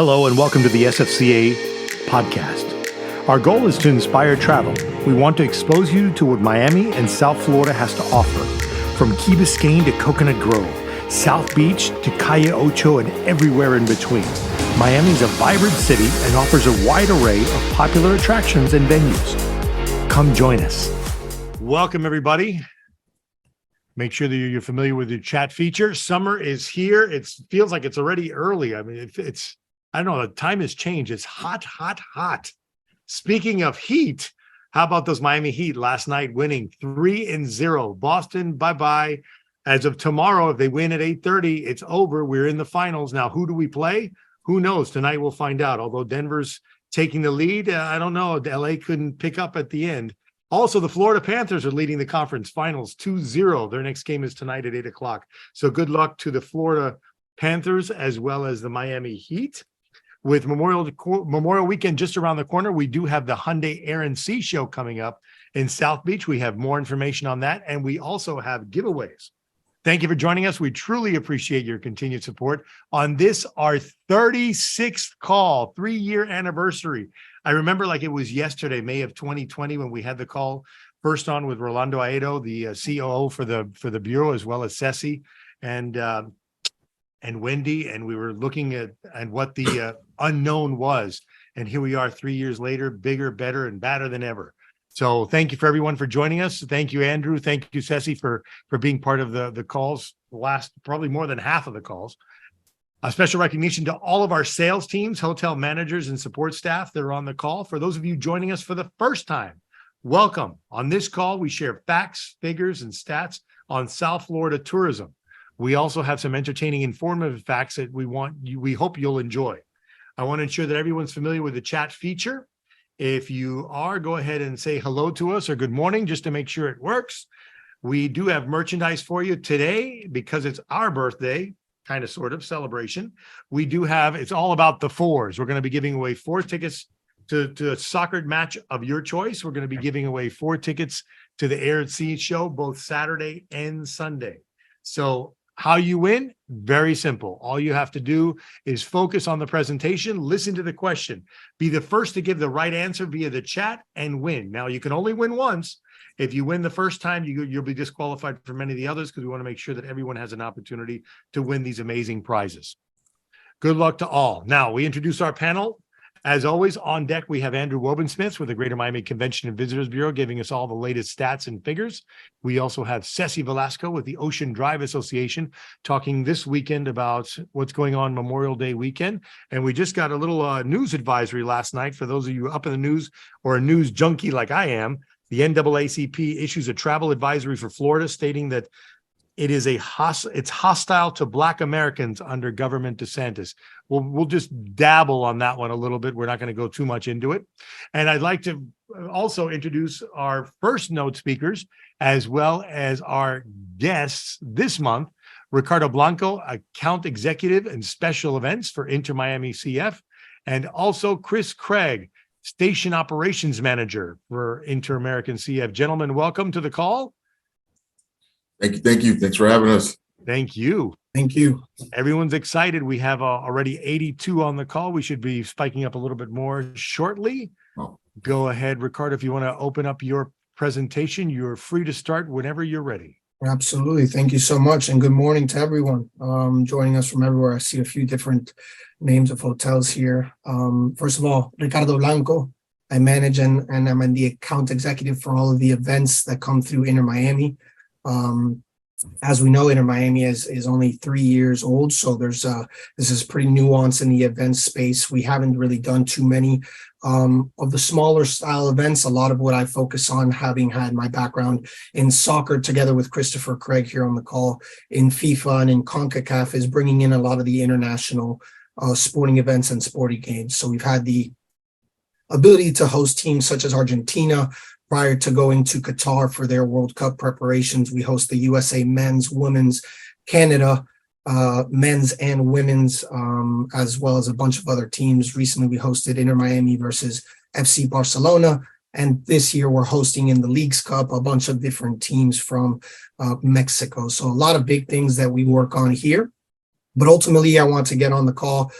Hello and welcome to the SFCA podcast. Our goal is to inspire travel. We want to expose you to what Miami and South Florida has to offer. From Key Biscayne to Coconut Grove, South Beach to Calle Ocho and everywhere in between. Miami is a vibrant city and offers a wide array of popular attractions and venues. Come join us. Welcome everybody. Make sure that you're familiar with your chat feature. Summer is here. It feels like it's already early. I mean, I don't know, the time has changed. It's hot, hot, hot. Speaking of heat, how about those Miami Heat last night winning 3-0? Boston, bye-bye. As of tomorrow, if they win at 8:30, it's over. We're in the finals. Now, who do we play? Who knows? Tonight we'll find out. Although Denver's taking the lead, I don't know. LA couldn't pick up at the end. Also, the Florida Panthers are leading the conference finals 2-0. Their next game is tonight at 8 o'clock. So good luck to the Florida Panthers as well as the Miami Heat. With Memorial Weekend just around the corner, we do have the Hyundai Air and Sea show coming up in South Beach. We have more information on that, and we also have giveaways. Thank you for joining us. We truly appreciate your continued support on this, our 36th call, 3-year anniversary. I remember like it was yesterday, May of 2020, when we had the call first on with Rolando Aedo, the COO for the Bureau, as well as Ceci and Wendy, and we were looking at what the unknown was. And here we are 3 years later, bigger, better, and badder than ever. So thank you for everyone for joining us. Thank you, Andrew. Thank you, Ceci, for being part of the calls, last probably more than half of the calls. A special recognition to all of our sales teams, hotel managers, and support staff that are on the call. For those of you joining us for the first time, welcome. On this call, we share facts, figures, and stats on South Florida tourism. We also have some entertaining, informative facts that we hope you'll enjoy. I want to ensure that everyone's familiar with the chat feature. If you are, go ahead and say hello to us or good morning, just to make sure it works. We do have merchandise for you today because it's our birthday, kind of sort of celebration. We do have, it's all about the fours. We're going to be giving away 4 tickets to a soccer match of your choice. We're going to be giving away 4 tickets to the Air and Sea show, both Saturday and Sunday. So how you win? Very simple. All you have to do is focus on the presentation, listen to the question, be the first to give the right answer via the chat, and win. Now, you can only win once. If you win the first time, you'll be disqualified from many of the others because we want to make sure that everyone has an opportunity to win these amazing prizes. Good luck to all. Now, we introduce our panel. As always, on deck, we have Andrew Wobensmith with the Greater Miami Convention and Visitors Bureau giving us all the latest stats and figures. We also have Ceci Velasco with the Ocean Drive Association talking this weekend about what's going on Memorial Day weekend. And we just got a little news advisory last night for those of you up in the news or a news junkie like I am. The NAACP issues a travel advisory for Florida stating that it's hostile to Black Americans under Governor DeSantis. We'll just dabble on that one a little bit. We're not going to go too much into it. And I'd like to also introduce our first note speakers, as well as our guests this month, Ricardo Blanco, Account Executive and Special Events for Inter Miami CF, and also Chris Craig, Station Operations Manager for Inter American CF. Gentlemen, welcome to the call. Thank you. Thanks for having us. Thank you. Thank you. Everyone's excited. We have already 82 on the call. We should be spiking up a little bit more shortly. Oh. Go ahead, Ricardo. If you want to open up your presentation, you're free to start whenever you're ready. Absolutely. Thank you so much. And good morning to everyone joining us from everywhere. I see a few different names of hotels here. First of all, Ricardo Blanco. I manage and I'm the account executive for all of the events that come through Inter Miami. As we know, Inter Miami is only 3 years old, so this is pretty nuanced in the event space. We haven't really done too many of the smaller style events. A lot of what I focus on, having had my background in soccer together with Christopher Craig here on the call, in FIFA and in CONCACAF, is bringing in a lot of the international sporting events and sporting games. So we've had the ability to host teams such as Argentina. Prior to going to Qatar for their World Cup preparations, we host the USA men's, women's, Canada men's and women's, as well as a bunch of other teams. Recently, we hosted Inter Miami versus FC Barcelona. And this year, we're hosting in the Leagues Cup a bunch of different teams from Mexico. So a lot of big things that we work on here. But ultimately, I want to get on the call,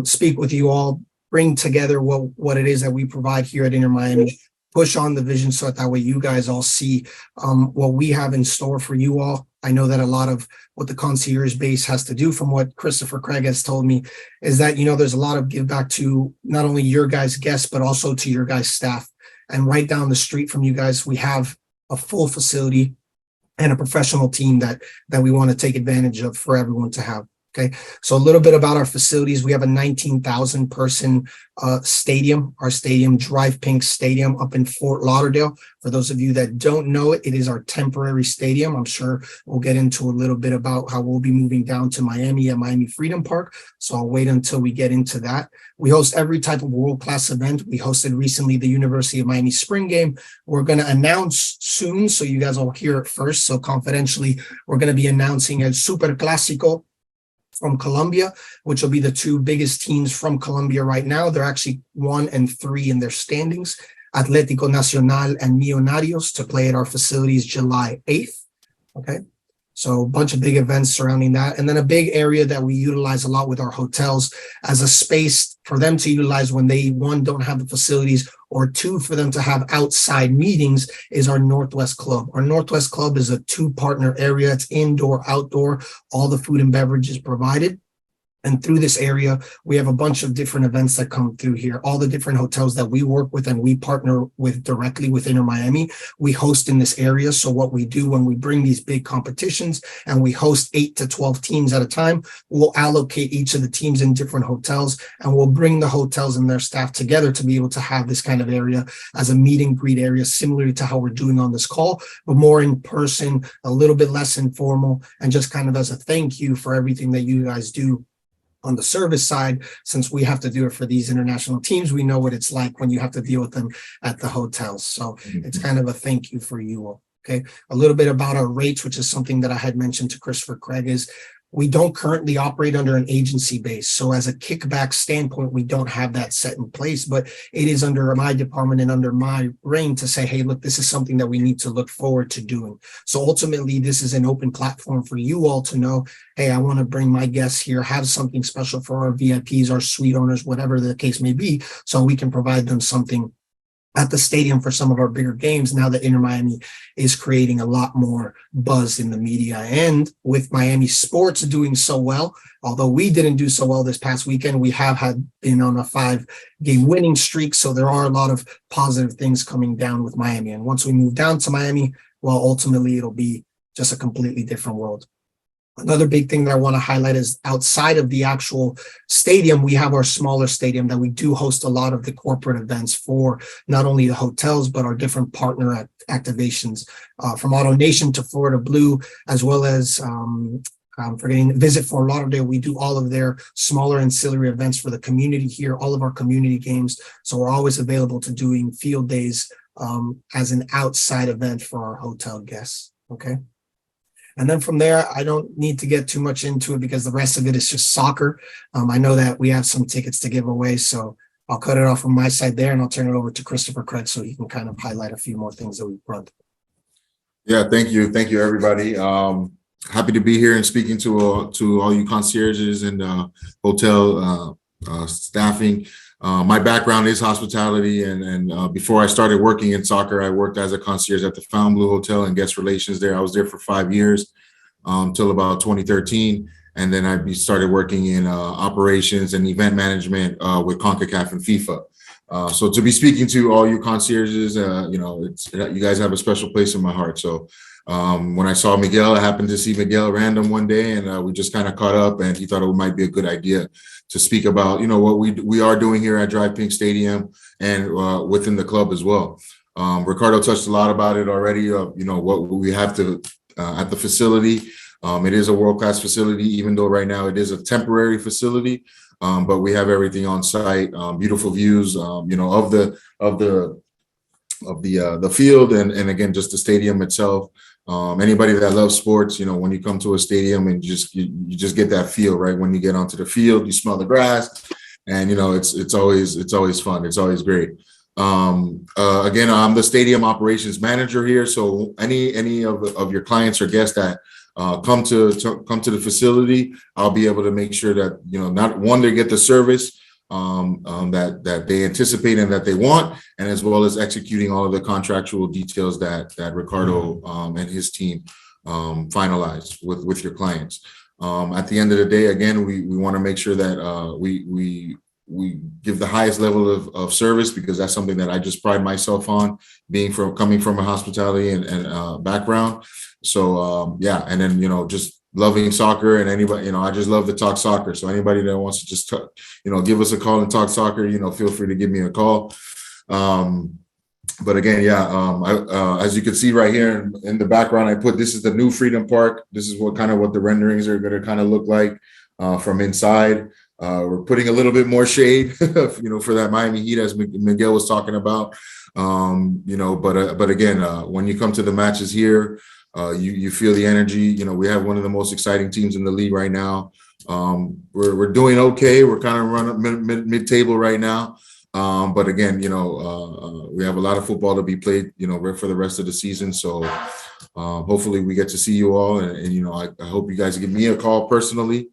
speak with you all, bring together what it is that we provide here at Inter Miami, push on the vision so that way you guys all see what we have in store for you all. I know that a lot of what the concierge base has to do, from what Christopher Craig has told me, is that, there's a lot of give back to not only your guys' guests, but also to your guys' staff. And right down the street from you guys, we have a full facility and a professional team that we want to take advantage of for everyone to have. Okay, so a little bit about our facilities. We have a 19,000 person stadium, our stadium, Drive Pink Stadium up in Fort Lauderdale. For those of you that don't know it, it is our temporary stadium. I'm sure we'll get into a little bit about how we'll be moving down to Miami at Miami Freedom Park. So I'll wait until we get into that. We host every type of world-class event. We hosted recently the University of Miami Spring Game. We're going to announce soon, so you guys will hear it first. So confidentially, we're going to be announcing El Super Clásico from Colombia, which will be the two biggest teams from Colombia right now. They're actually 1 and 3 in their standings, Atlético Nacional and Millonarios, to play at our facilities July 8th. Okay. So a bunch of big events surrounding that. And then a big area that we utilize a lot with our hotels as a space for them to utilize when they, one, don't have the facilities, or two, for them to have outside meetings, is our Northwest Club. Our Northwest Club is a 2-partner area. It's indoor, outdoor. All the food and beverage is provided. And through this area, we have a bunch of different events that come through here. All the different hotels that we work with and we partner with directly with Inter Miami, we host in this area. So what we do when we bring these big competitions and we host 8 to 12 teams at a time, we'll allocate each of the teams in different hotels, and we'll bring the hotels and their staff together to be able to have this kind of area as a meet and greet area, similar to how we're doing on this call, but more in person, a little bit less informal, and just kind of as a thank you for everything that you guys do on the service side. Since we have to do it for these international teams, we know what it's like when you have to deal with them at the hotels. So it's kind of a thank you for you all. Okay. A little bit about our rates, which is something that I had mentioned to Christopher Craig, is we don't currently operate under an agency base. So as a kickback standpoint, we don't have that set in place, but it is under my department and under my reign to say, hey, look, this is something that we need to look forward to doing. So ultimately, this is an open platform for you all to know, hey, I want to bring my guests here, have something special for our VIPs, our suite owners, whatever the case may be, so we can provide them something at the stadium for some of our bigger games, now that Inter Miami is creating a lot more buzz in the media. And with Miami sports doing so well, although we didn't do so well this past weekend, we have been on a 5-game winning streak. So there are a lot of positive things coming down with Miami. And once we move down to Miami, well, ultimately it'll be just a completely different world. Another big thing that I want to highlight is outside of the actual stadium, we have our smaller stadium that we do host a lot of the corporate events for, not only the hotels, but our different partner activations, from Auto Nation to Florida Blue, as well as Visit Fort Lauderdale. We do all of their smaller ancillary events for the community here, all of our community games. So we're always available to doing field days as an outside event for our hotel guests. Okay. And then from there, I don't need to get too much into it because the rest of it is just soccer. I know that we have some tickets to give away, so I'll cut it off from my side there, and I'll turn it over to Christopher Craig so he can kind of highlight a few more things that we've run. Yeah, thank you. Thank you, everybody. Happy to be here and speaking to all you concierges and hotel staffing. My background is hospitality, and before I started working in soccer, I worked as a concierge at the Fontainebleau Hotel and guest relations there. I was there for 5 years till about 2013, and then I started working in operations and event management with CONCACAF and FIFA. So to be speaking to all you concierges, you guys have a special place in my heart. So when I saw Miguel, I happened to see Miguel random one day, and we just kind of caught up, and he thought it might be a good idea to speak about, what we are doing here at Drive Pink Stadium and within the club as well. Ricardo touched a lot about it already. What we have to at the facility. It is a world-class facility, even though right now it is a temporary facility. But we have everything on site, beautiful views, of the field, and again, just the stadium itself. Anybody that loves sports, when you come to a stadium and you just get that feel, right? When you get onto the field, you smell the grass, and it's always fun. It's always great. Again, I'm the stadium operations manager here. So any of your clients or guests that come to the facility, I'll be able to make sure that, not one, they get the service that they anticipate and that they want, and as well as executing all of the contractual details that Ricardo and his team finalize with your clients. At the end of the day, again, we want to make sure that we give the highest level of service, because that's something that I just pride myself on, coming from a hospitality and background. So and then just loving soccer, and anybody, I just love to talk soccer. So anybody that wants to just give us a call and talk soccer, feel free to give me a call. But again, as you can see right here in the background, I put, this is the new Freedom Park. This is what the renderings are going to look like from inside. We're putting a little bit more shade, for that Miami Heat, as Miguel was talking about. But again, when you come to the matches here, you feel the energy. We have one of the most exciting teams in the league right now. We're doing okay. We're kind of running mid-table right now. But again, we have a lot of football to be played, for the rest of the season. So hopefully we get to see you all. And I hope you guys give me a call personally.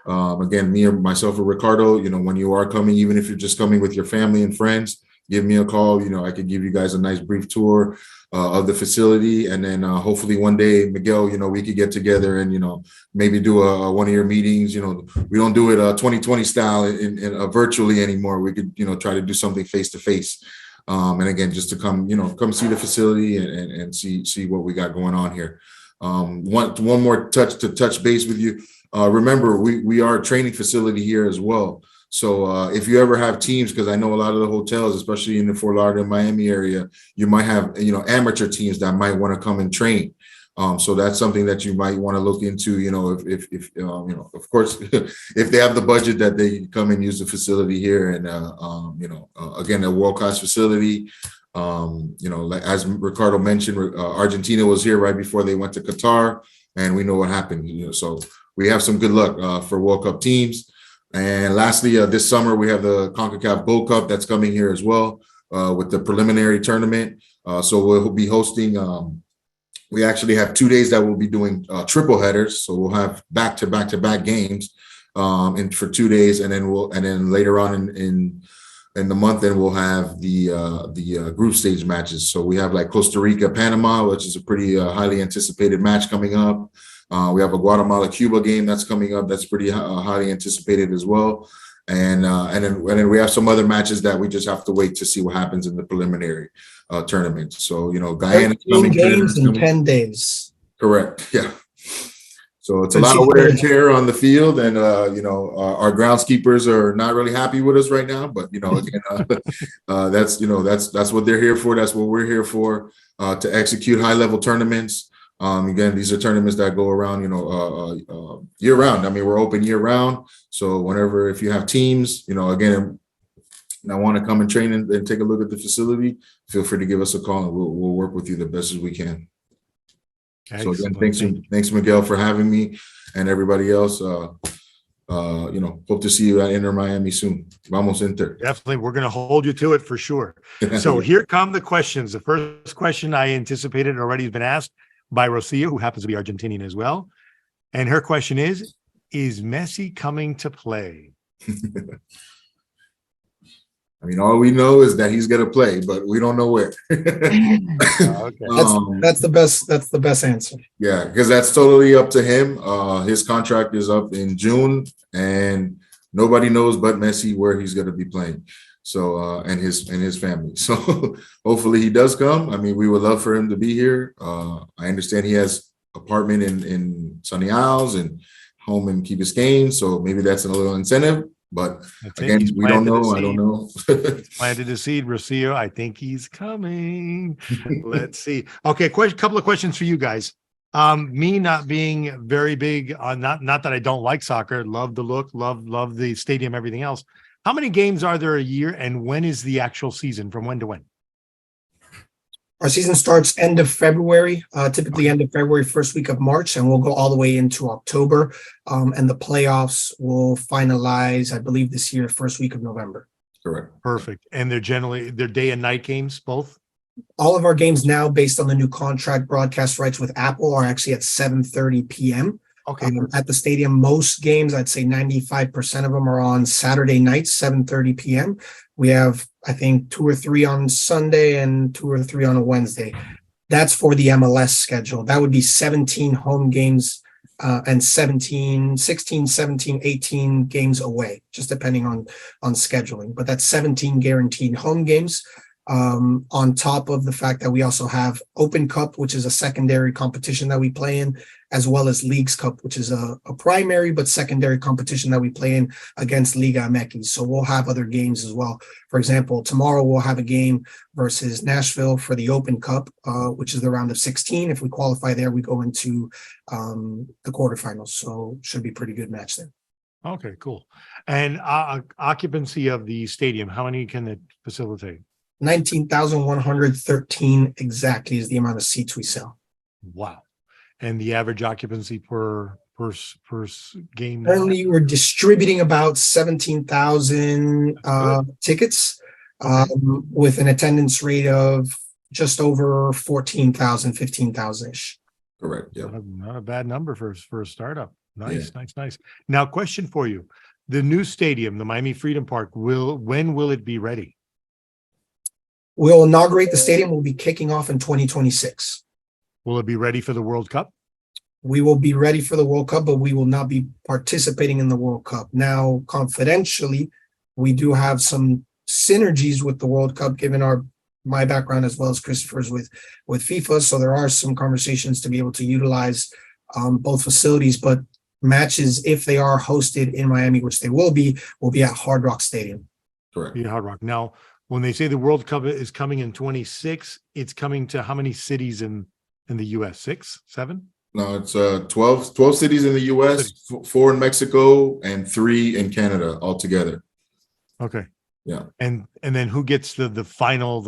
Again, myself or Ricardo, when you are coming, even if you're just coming with your family and friends, give me a call. I could give you guys a nice brief tour of the facility. And then hopefully one day, Miguel, we could get together and, maybe do one of your meetings. We don't do it 2020 style in virtually anymore. We could, try to do something face to face. And again, just to come see the facility and see what we got going on here. One more touch base with you. Remember, we are a training facility here as well. So if you ever have teams, because I know a lot of the hotels, especially in the Fort Lauderdale, Miami area, you might have, amateur teams that might want to come and train. So that's something that you might want to look into, if of course, if they have the budget, that they come and use the facility here. And, again, a world-class facility. As Ricardo mentioned, Argentina was here right before they went to Qatar, and we know what happened. So we have some good luck for World Cup teams. And lastly, this summer, we have the CONCACAF Gold Cup that's coming here as well with the preliminary tournament. So we'll be hosting, we actually have 2 days that we'll be doing triple headers. So we'll have back-to-back games for 2 days. And then later on in the month, then we'll have the group stage matches. So we have like Costa Rica, Panama, which is a pretty highly anticipated match coming up. We have a Guatemala-Cuba game that's coming up. That's pretty highly anticipated as well. And then we have some other matches that we just have to wait to see what happens in the preliminary tournament. So, Guyana 13 games in 10 days. Correct. Yeah. So it's a lot of wear and tear on the field, and our groundskeepers are not really happy with us right now. But again, that's what they're here for. That's what we're here for, to execute high-level tournaments. Again, these are tournaments that go around, year round. I mean, we're open year round. So if you have teams, again, I want to come and train and take a look at the facility, feel free to give us a call, and we'll work with you the best as we can. Excellent. So again, thanks Miguel for having me, and everybody else. Hope to see you at Inter Miami soon. Vamos Inter. Definitely. We're going to hold you to it for sure. So here come the questions. The first question I anticipated already has been asked by Rocio, who happens to be Argentinian as well. And her question is Messi coming to play? I mean, all we know is that he's going to play, but we don't know where. Okay. That's the best answer. Yeah, because that's totally up to him. His contract is up in June, and nobody knows but Messi where he's going to be playing. So, and his family. So hopefully he does come. I mean, we would love for him to be here. I understand he has apartment in Sunny Isles and home in Key Biscayne. So maybe that's a little incentive, but again, we don't know. I don't know. Planted the seed, Rocio. I think he's coming. Let's see. Okay. Couple of questions for you guys. Me not being very big on, not that I don't like soccer, love the look, love the stadium, everything else. How many games are there a year, and when is the actual season? From when to when? Our season starts end of February, typically end of February, first week of March, and we'll go all the way into October. And the playoffs will finalize, I believe, this year, first week of November. Correct. Perfect. And they're day and night games, both? All of our games now, based on the new contract broadcast rights with Apple, are actually at 7:30 p.m. Okay. At the stadium. Most games, I'd say 95% of them are on Saturday nights, 7:30 p.m. We have, I think, 2 or 3 on Sunday and 2 or 3 on a Wednesday. That's for the MLS schedule. That would be 17 home games and 16, 17, 18 games away, just depending on scheduling. But that's 17 guaranteed home games. On top of the fact that we also have Open Cup, which is a secondary competition that we play in, as well as Leagues Cup, which is a primary but secondary competition that we play in against Liga MX. So we'll have other games as well. For example, tomorrow we'll have a game versus Nashville for the Open Cup, which is the round of 16. If we qualify there, we go into the quarterfinals. So should be a pretty good match there. Okay, cool. And occupancy of the stadium, how many can it facilitate? 19,113 exactly is the amount of seats we sell. Wow. And the average occupancy per game now? Currently, we're distributing about 17,000 tickets with an attendance rate of just over 14,000, 15,000-ish. Correct. Yeah. Not a bad number for a startup. Nice, yeah. Nice. Now, question for you. The new stadium, the Miami Freedom Park, when will it be ready? We'll inaugurate the stadium. We'll be kicking off in 2026. Will it be ready for the World Cup? We will be ready for the World Cup, but we will not be participating in the World Cup. Now, confidentially, we do have some synergies with the World Cup, given my background as well as Christopher's with FIFA. So there are some conversations to be able to utilize both facilities, but matches, if they are hosted in Miami, which they will be at Hard Rock Stadium. Correct. Be at Hard Rock. Now, when they say the World Cup is coming in 26, it's coming to how many cities in the U.S.? 6, 7? No, it's 12 cities in the U.S., 4 in Mexico, and 3 in Canada altogether. Okay. Yeah. And then who gets the final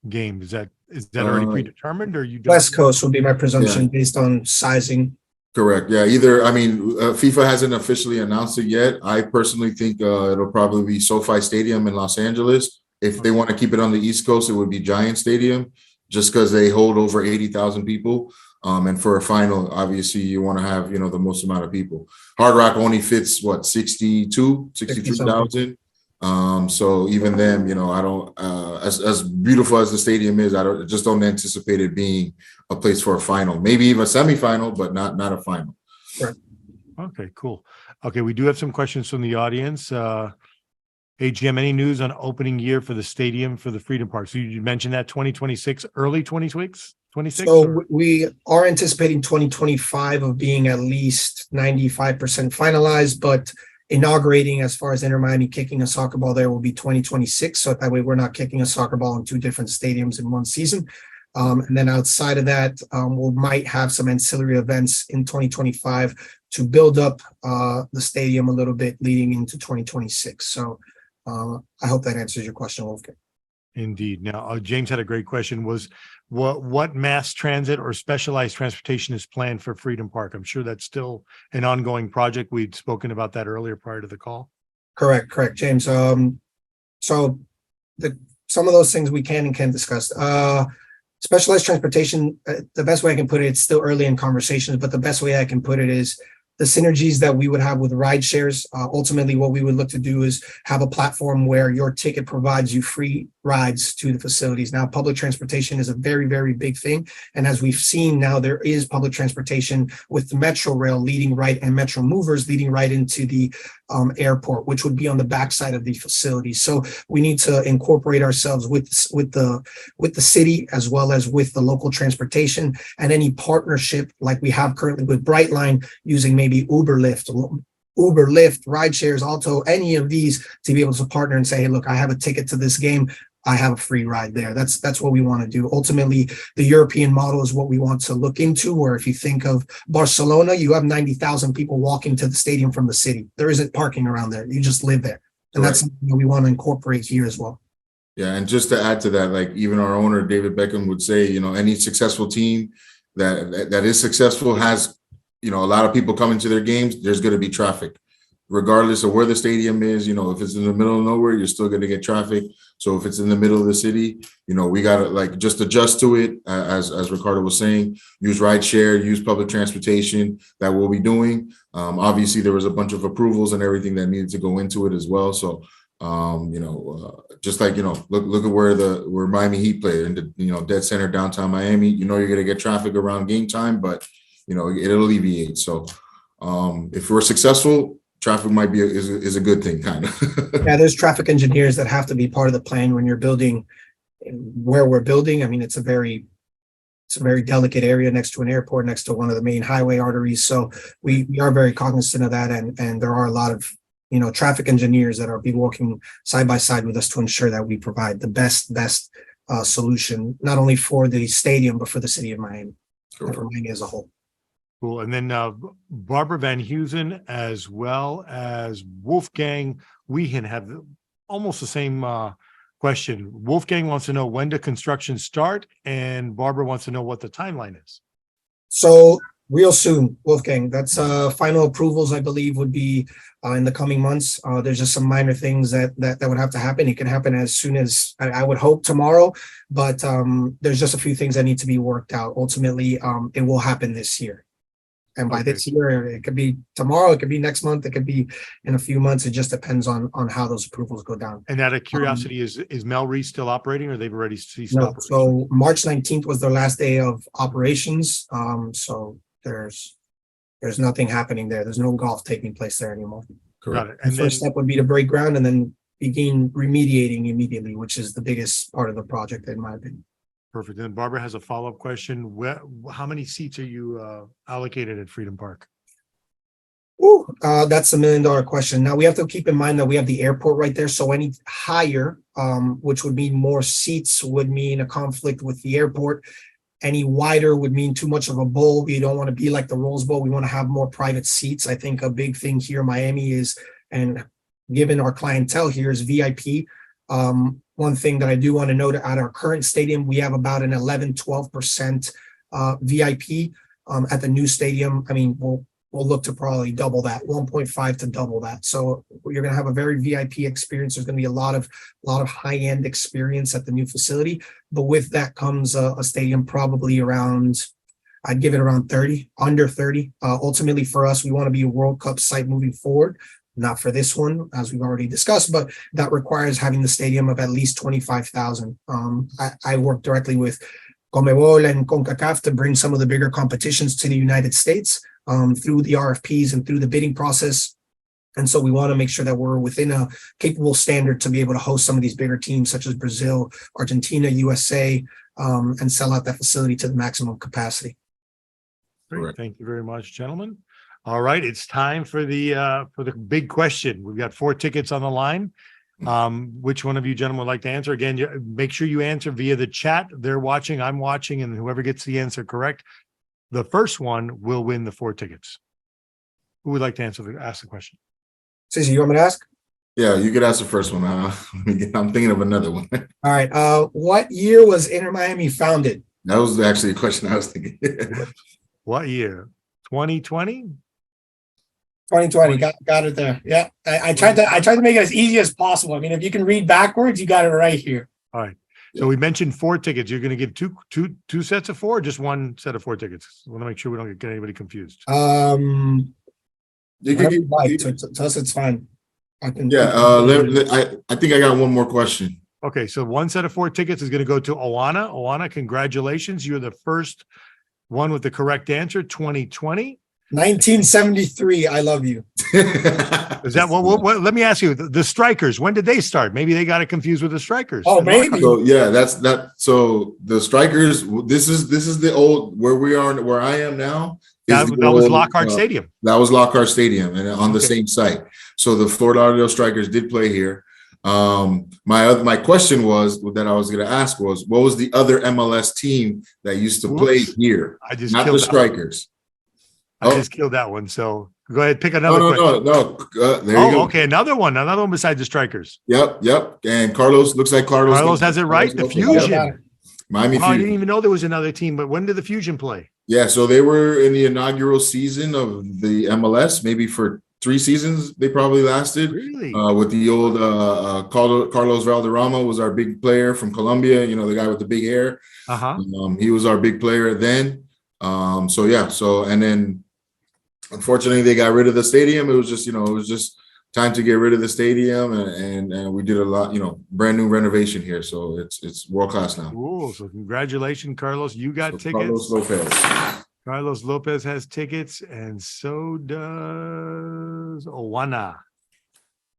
game? Is that already predetermined, or you don't? West Coast would be my presumption based on sizing. Correct. Yeah. FIFA hasn't officially announced it yet. I personally think it'll probably be SoFi Stadium in Los Angeles. If they want to keep it on the East Coast, it would be Giant Stadium, just because they hold over 80,000 people. And for a final, obviously, you want to have, the most amount of people. Hard Rock only fits, 62,000. So even them, I don't, as beautiful as the stadium is, I just don't anticipate it being a place for a final, maybe even a semifinal, but not a final. Right. Okay, cool. Okay. We do have some questions from the audience. Hey, Jim, any news on opening year for the stadium for the Freedom Park? So you mentioned that 2026, early 2026? So we are anticipating 2025 of being at least 95% finalized, but inaugurating as far as Inter Miami kicking a soccer ball there will be 2026. So that way we're not kicking a soccer ball in 2 different stadiums in one season. And then outside of that, we might have some ancillary events in 2025 to build up the stadium a little bit leading into 2026. So I hope that answers your question, Wolfgang. Indeed. Now, James had a great question. Was what mass transit or specialized transportation is planned for Freedom Park? I'm sure that's still an ongoing project. We'd spoken about that earlier prior to the call. Correct, James. So some of those things we can and can't discuss. Specialized transportation, the best way I can put it, it's still early in conversations, but the best way I can put it is the synergies that we would have with ride shares. Ultimately, what we would look to do is have a platform where your ticket provides you free rides to the facilities. Now, public transportation is a very, very big thing. And as we've seen now, there is public transportation with the Metro Rail leading right and Metro Movers leading right into the airport, which would be on the backside of the facility. So we need to incorporate ourselves with the city as well as with the local transportation, and any partnership like we have currently with Brightline using maybe Uber, Lyft, ride shares, Alto, any of these to be able to partner and say, hey, look, I have a ticket to this game. I have a free ride there. That's what we want to do. Ultimately, the European model is what we want to look into, where if you think of Barcelona, you have 90,000 people walking to the stadium from the city. There isn't parking around there. You just live there. And that's something that we want to incorporate here as well. Yeah. And just to add to that, like even our owner, David Beckham, would say, any successful team that is successful has, a lot of people coming to their games. There's going to be traffic. regardless of where the stadium is, if it's in the middle of nowhere, you're still going to get traffic. So if it's in the middle of the city, we got to just adjust to it. As Ricardo was saying, use ride share, use public transportation, that we'll be doing. Obviously there was a bunch of approvals and everything that needed to go into it as well. So, just like, look at where Miami Heat play in the, dead center downtown Miami, you're going to get traffic around game time, but it alleviates. So, if we're successful, traffic might be is a good thing, kind of. Yeah, there's traffic engineers that have to be part of the plan when you're building where we're building. I mean, it's a very delicate area next to an airport, next to one of the main highway arteries. So we are very cognizant of that. And there are a lot of, traffic engineers that are be working side by side with us to ensure that we provide the best solution, not only for the stadium, but for the city of Miami, and for Miami as a whole. Cool. And then Barbara Van Heusen as well as Wolfgang Wehan have almost the same question. Wolfgang wants to know, when does construction start? And Barbara wants to know what the timeline is. So real soon, Wolfgang. That's final approvals, I believe, would be in the coming months. There's just some minor things that would have to happen. It can happen as soon as I would hope tomorrow, but there's just a few things that need to be worked out. Ultimately, it will happen this year. And by this year, it could be tomorrow, it could be next month, it could be in a few months. It just depends on how those approvals go down. And out of curiosity, is Mel Reese still operating, or they've already ceased No, operations? so March 19th was their last day of operations. So there's nothing happening there. There's no golf taking place there anymore. Got it. The And then, first step would be to break ground and then begin remediating immediately, which is the biggest part of the project, in my opinion. perfect. And Barbara has a follow-up question. How many seats are you allocated at Freedom Park? Ooh, that's $1 million question. Now we have to keep in mind that we have the airport right there. So any higher, which would mean more seats, would mean a conflict with the airport. Any wider would mean too much of a bowl. We don't want to be like the Rose Bowl. We want to have more private seats. I think a big thing here in Miami is, and given our clientele here, is VIP. One thing that I do want to note, at our current stadium, we have about an 11-12% VIP. At the new stadium, I mean, we'll look to probably double that, 1.5 to double that. So you're going to have a very VIP experience. There's going to be a lot of high-end experience at the new facility. But with that comes a stadium probably around, I'd give it around 30, under 30. Ultimately for us, we want to be a World Cup site moving forward. Not for this one, as we've already discussed, but that requires having the stadium of at least 25,000. I work directly with CONMEBOL and CONCACAF to bring some of the bigger competitions to the United States through the RFPs and through the bidding process. And so we want to make sure that we're within a capable standard to be able to host some of these bigger teams, such as Brazil, Argentina, USA, and sell out that facility to the maximum capacity. Great. Correct. Thank you very much, gentlemen. All right, it's time for the big question. We've got 4 tickets on the line. Which one of you gentlemen would like to answer? Again, make sure you answer via the chat. They're watching, I'm watching, and whoever gets the answer correct, the first one will win the 4 tickets. Who would like to ask the question? Ceci, you want me to ask? Yeah, you could ask the first one. I'm thinking of another one. All right. What year was Inter Miami founded? That was actually a question I was thinking. What year? 2020? 2020. Got it there. Yeah. I tried to make it as easy as possible. I mean, if you can read backwards, you got it right here. All right. So we mentioned 4 tickets. You're going to give two sets of 4, or just one set of 4 tickets? I want to make sure we don't get anybody confused. You can Whatever you like. To us, it's fine. I think I got one more question. Okay, so one set of 4 tickets is going to go to Oana. Oana, congratulations. You're the first one with the correct answer, 2020. 1973. I love you. Is that what? Let me ask you, the Strikers, when did they start? Maybe they got it confused with the Strikers. Oh, maybe. So yeah, that's that. So the Strikers, this is the old, where I am now. That was Lockhart Stadium. That was Lockhart Stadium, and on the same site. So the Florida Lauderdale Strikers did play here. My question was that I was going to ask was, what was the other MLS team that used to play here? I just not killed the Strikers. I just killed that one. So go ahead, pick another question. No. There you go. Okay, another one besides the Strikers. Yep. And Carlos, looks like Carlos has it right. The Fusion. Miami Fusion. I didn't even know there was another team, but when did the Fusion play? Yeah, so they were in the inaugural season of the MLS, maybe for 3 seasons they probably lasted. Really? With the old Carlos Valderrama was our big player from Colombia. You know, the guy with the big hair. He was our big player then. So yeah. So and then unfortunately they got rid of the stadium. It was just time to get rid of the stadium, and we did a lot, brand new renovation here. So it's world class now. Cool. So congratulations, Carlos. You got tickets. Carlos Lopez. Carlos Lopez has tickets, and so does Owana.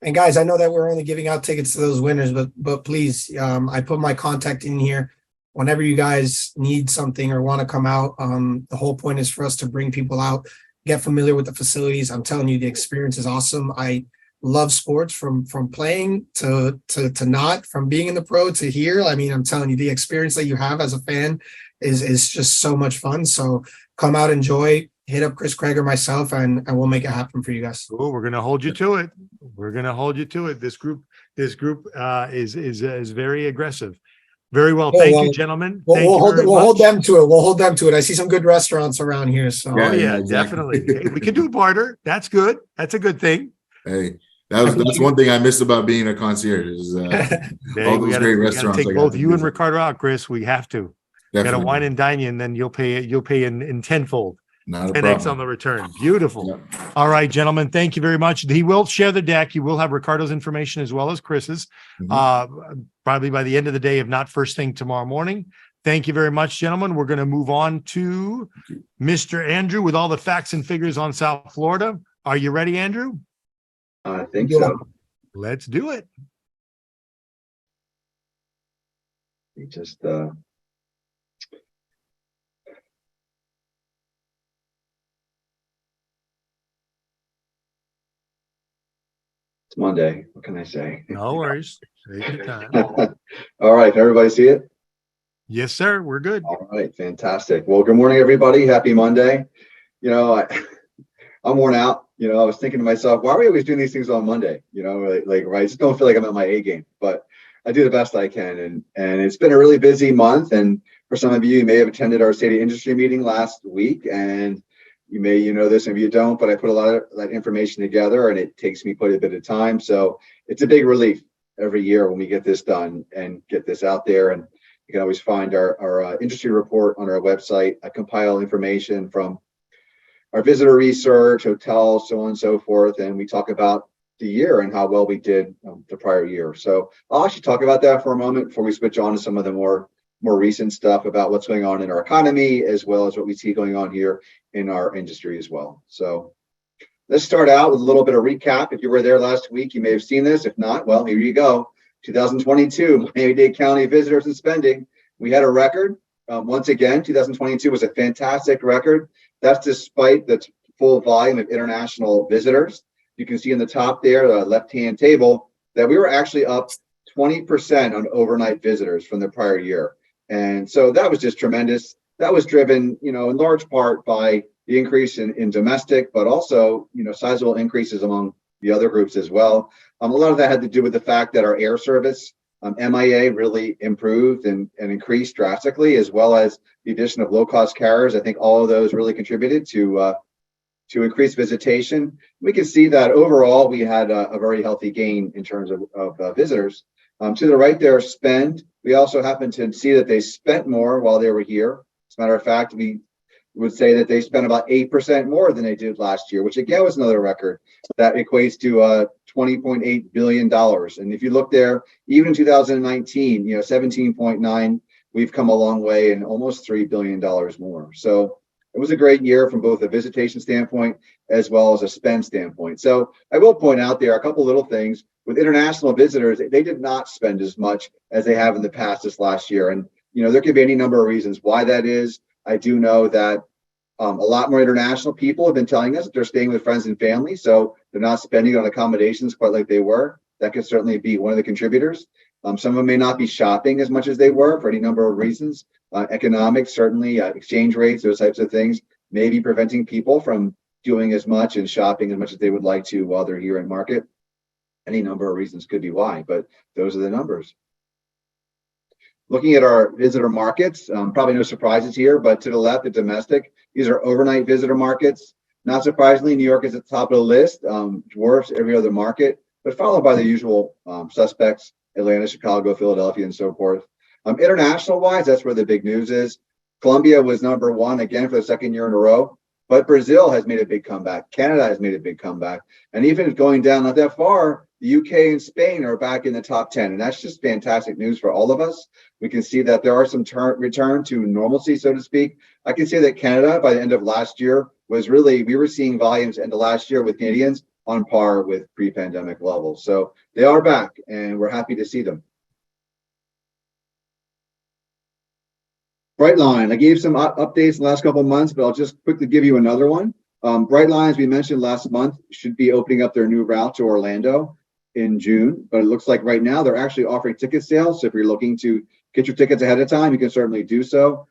And guys, I know that we're only giving out tickets to those winners, but please, I put my contact in here. Whenever you guys need something or want to come out, the whole point is for us to bring people out, get familiar with the facilities. I'm telling you, the experience is awesome. I love sports from playing to not, from being in the pro to here. I mean, I'm telling you, the experience that you have as a fan is just so much fun. So come out, enjoy, hit up Chris Craig or myself, and we'll make it happen for you guys. Cool. We're gonna hold you to it. We're gonna hold you to it. This group is very aggressive. Very well. Thank you, gentlemen. We'll hold them to it. We'll hold them to it. I see some good restaurants around here. So yeah, exactly. Definitely. Hey, we can do barter. That's good. That's a good thing. Hey, that's one thing I missed about being a concierge is all those great restaurants. Take both you and Ricardo out, Chris. We have to. Got to wine and dine you, and then you'll pay in tenfold. Not a 10x problem. on the return. Beautiful. Yep. All right, gentlemen. Thank you very much. He will share the deck. He will have Ricardo's information as well as Chris's. Probably by the end of the day, if not first thing tomorrow morning. Thank you very much, gentlemen. We're going to move on to Mr. Andrew with all the facts and figures on South Florida. Are you ready, Andrew? I think so. Let's do it. You just it's Monday. What can I say? No worries. Take your time. All right. Can everybody see it? Yes, sir. We're good. All right. Fantastic. Well, good morning, everybody. Happy Monday. I'm worn out. I was thinking to myself, why are we always doing these things on Monday? Right. I just don't feel like I'm at my A game, but I do the best I can. And it's been a really busy month. And for some of you, you may have attended our state of industry meeting last week, and you may, this, maybe you don't, but I put a lot of that information together, and it takes me quite a bit of time. So it's a big relief every year when we get this done and get this out there. And you can always find our industry report on our website. I compile information from our visitor research, hotels, so on and so forth. And we talk about the year and how well we did the prior year. So I'll actually talk about that for a moment before we switch on to some of the more recent stuff about what's going on in our economy, as well as what we see going on here in our industry as well. So let's start out with a little bit of recap. If you were there last week, you may have seen this. If not, well, here you go. 2022 Miami-Dade County visitors and spending. We had a record. Once again, 2022 was a fantastic record. That's despite the full volume of international visitors. You can see in the top there, the left-hand table, that we were actually up 20% on overnight visitors from the prior year. And so that was just tremendous. That was driven, in large part by the increase in domestic, but also, sizable increases among the other groups as well. A lot of that had to do with the fact that our air service, MIA, really improved and increased drastically, as well as the addition of low-cost carriers. I think all of those really contributed to increase visitation. We can see that overall we had a very healthy gain in terms of visitors. To the right there, spend. We also happen to see that they spent more while they were here. As a matter of fact, we would say that they spent about 8% more than they did last year, which again was another record. That equates to $20.8 billion. And if you look there, even in 2019, 17.9, we've come a long way and almost $3 billion more. So it was a great year from both a visitation standpoint as well as a spend standpoint. So I will point out there a couple little things. With international visitors, they did not spend as much as they have in the past this last year. And, there could be any number of reasons why that is. I do know that a lot more international people have been telling us that they're staying with friends and family, so they're not spending on accommodations quite like they were. That could certainly be one of the contributors. Some of them may not be shopping as much as they were for any number of reasons. Economics, certainly, exchange rates, those types of things may be preventing people from doing as much and shopping as much as they would like to while they're here in market. Any number of reasons could be why, but those are the numbers. Looking at our visitor markets, probably no surprises here, but to the left, the domestic, these are overnight visitor markets. Not surprisingly, New York is at the top of the list, dwarfs every other market, but followed by the usual suspects, Atlanta, Chicago, Philadelphia, and so forth. International wise, that's where the big news is. Colombia was number one again for the second year in a row, but Brazil has made a big comeback. Canada has made a big comeback. And even going down not that far, the UK and Spain are back in the top 10. And that's just fantastic news for all of us. We can see that there are some return to normalcy, so to speak. I can say that Canada, by the end of last year, we were seeing volumes end of last year with Canadians on par with pre-pandemic levels. So they are back, and we're happy to see them. Brightline, I gave some updates in the last couple of months, but I'll just quickly give you another one. Brightline, as we mentioned last month, should be opening up their new route to Orlando in June, but it looks like right now they're actually offering ticket sales. So if you're looking to get your tickets ahead of time, you can certainly do so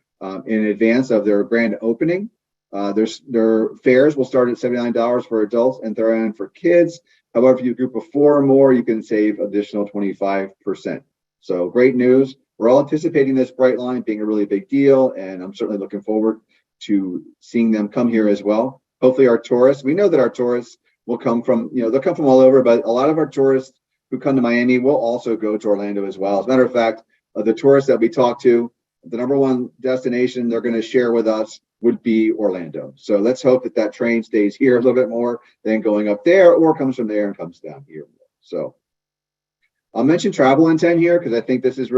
in advance of their grand opening. Their fares will start at $79 for adults and $39 for kids. However, if you group of 4 or more, you can save additional 25%. So great news. We're all anticipating this Brightline being a really big deal, and I'm certainly looking forward to seeing them come here as well. Hopefully our tourists, we know that our tourists will come from, they'll come from all over, but a lot of our tourists who come to Miami will also go to Orlando as well. As a matter of fact, the tourists that we talk to, the number one destination they're going to share with us would be Orlando. So let's hope that that train stays here a little bit more than going up there, or comes from there and comes down here. So I'll mention travel intent here because I think this is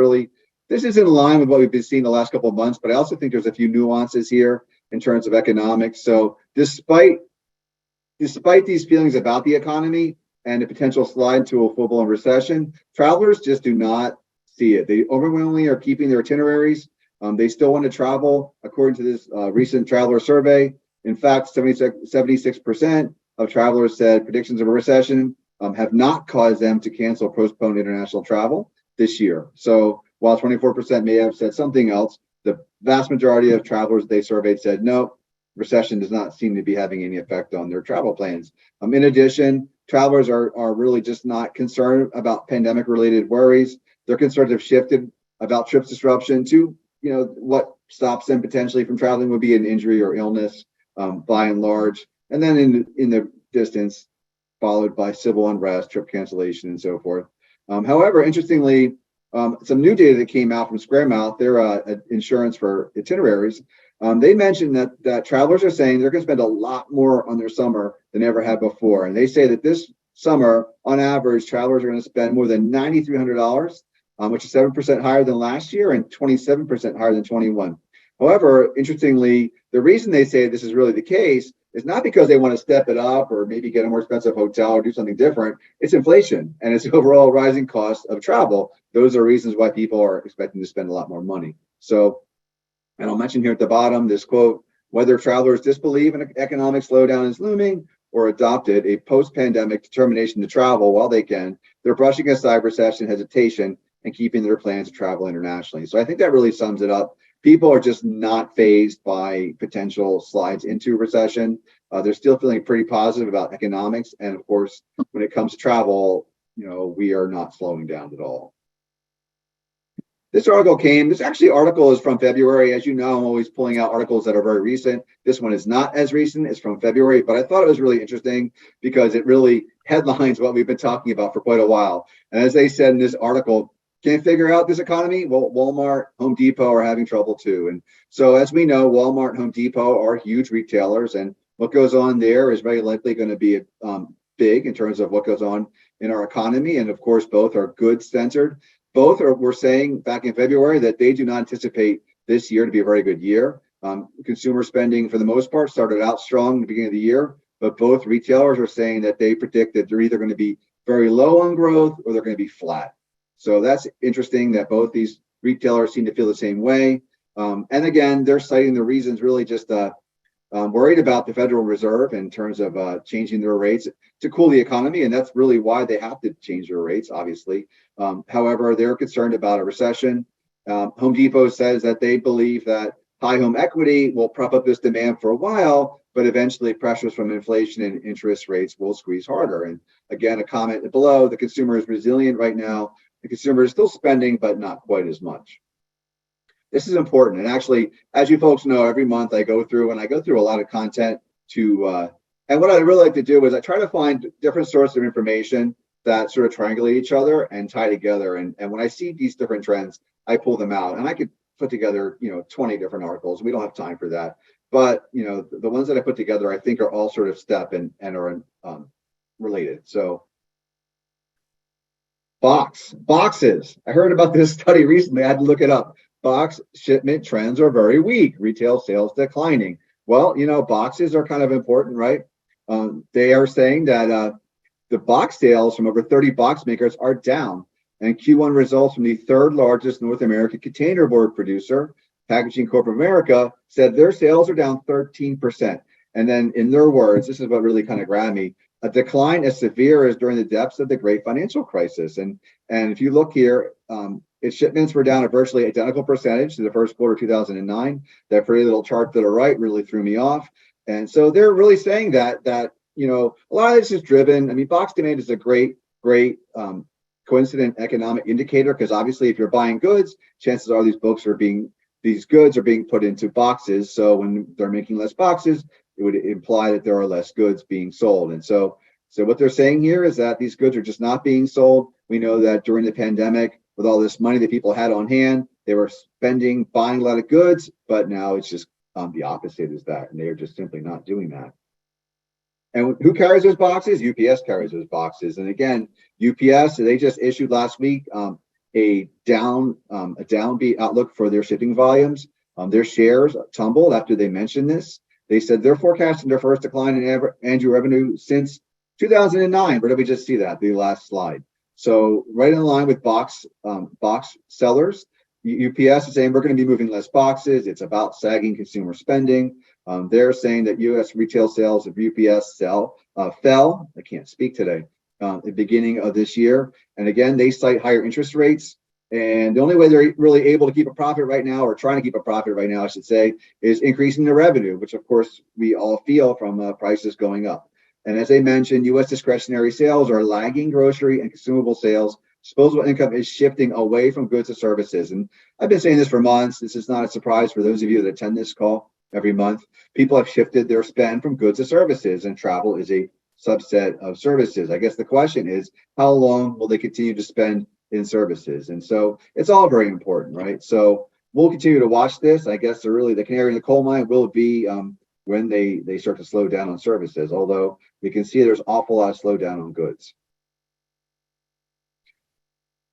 in line with what we've been seeing the last couple of months, but I also think there's a few nuances here in terms of economics. So despite these feelings about the economy and the potential slide into a full-blown recession, travelers just do not see it. They overwhelmingly are keeping their itineraries. They still want to travel, according to this recent traveler survey. In fact, 76% of travelers said predictions of a recession have not caused them to cancel or postpone international travel this year. So while 24% may have said something else, the vast majority of travelers they surveyed said no, recession does not seem to be having any effect on their travel plans. In addition, travelers are really just not concerned about pandemic-related worries. Their concerns have shifted about trips disruption to, what stops them potentially from traveling would be an injury or illness, by and large. And then in the distance, followed by civil unrest, trip cancellation, and so forth. However, interestingly, some new data that came out from Squaremouth, their insurance for itineraries, they mentioned that travelers are saying they're going to spend a lot more on their summer than they ever had before. And they say that this summer, on average, travelers are going to spend more than $9,300, which is 7% higher than last year and 27% higher than 21. However, interestingly, the reason they say this is really the case is not because they want to step it up or maybe get a more expensive hotel or do something different. It's inflation and it's overall rising cost of travel. Those are reasons why people are expecting to spend a lot more money. So, and I'll mention here at the bottom this quote: whether travelers disbelieve an economic slowdown is looming or adopted a post-pandemic determination to travel while they can, they're brushing aside recession hesitation and keeping their plans to travel internationally. So I think that really sums it up. People are just not fazed by potential slides into recession. They're still feeling pretty positive about economics. And of course, when it comes to travel, we are not slowing down at all. This article is from February. As you know, I'm always pulling out articles that are very recent. This one is not as recent. It's from February, but I thought it was really interesting because it really headlines what we've been talking about for quite a while. And as they said in this article, can't figure out this economy? Well, Walmart, Home Depot are having trouble too. And so as we know, Walmart and Home Depot are huge retailers, and what goes on there is very likely going to be big in terms of what goes on in our economy. And of course, both are goods centered. We're saying back in February that they do not anticipate this year to be a very good year. Consumer spending, for the most part, started out strong at the beginning of the year, but both retailers are saying that they predict that they're either going to be very low on growth or they're going to be flat. So that's interesting that both these retailers seem to feel the same way. And again, they're citing the reasons really just worried about the Federal Reserve in terms of changing their rates to cool the economy. And that's really why they have to change their rates, obviously. However, they're concerned about a recession. Home Depot says that they believe that high home equity will prop up this demand for a while, but eventually pressures from inflation and interest rates will squeeze harder. And again, a comment below, the consumer is resilient right now. The consumer is still spending, but not quite as much. This is important. And actually, as you folks know, every month I go through a lot of content to And what I really like to do is I try to find different sources of information that sort of triangulate each other and tie together. And when I see these different trends, I pull them out, and I could put together, 20 different articles. We don't have time for that. But, the ones that I put together, I think are all sort of step and are related. So boxes. I heard about this study recently. I had to look it up. Box shipment trends are very weak. Retail sales declining. Well, boxes are kind of important, right? They are saying that the box sales from over 30 box makers are down. And Q1 results from the third largest North American container board producer, Packaging Corp of America, said their sales are down 13%. And then in their words, this is what really kind of grabbed me, a decline as severe as during the depths of the great financial crisis. And if you look here, its shipments were down a virtually identical percentage to the first quarter of 2009. That pretty little chart to the right really threw me off. And so they're really saying that a lot of this is driven. I mean, box demand is a great coincident economic indicator, because obviously if you're buying goods, chances are these goods are being put into boxes. So when they're making less boxes, it would imply that there are less goods being sold. And so what they're saying here is that these goods are just not being sold. We know that during the pandemic, with all this money that people had on hand, they were buying a lot of goods, but now it's just the opposite is that, and they are just simply not doing that. And who carries those boxes? UPS carries those boxes. And again, UPS, they just issued last week a downbeat outlook for their shipping volumes. Their shares tumbled after they mentioned this. They said they're forecasting their first decline in annual revenue since 2009. Where did we just see that? The last slide. So right in line with box sellers, UPS is saying we're going to be moving less boxes. It's about sagging consumer spending. They're saying that U.S. retail sales of UPS fell. I can't speak today. At the beginning of this year, and again, they cite higher interest rates. And the only way they're really able to keep a profit right now, or trying to keep a profit right now, I should say, is increasing their revenue, which of course we all feel from prices going up. And as I mentioned, U.S. discretionary sales are lagging grocery and consumable sales. Disposable income is shifting away from goods to services. And I've been saying this for months. This is not a surprise for those of you that attend this call every month. People have shifted their spend from goods to services, and travel is a subset of services. I guess the question is, how long will they continue to spend in services? And so it's all very important, right? So we'll continue to watch this. I guess the canary in the coal mine will be when they start to slow down on services, although we can see there's awful lot of slowdown on goods.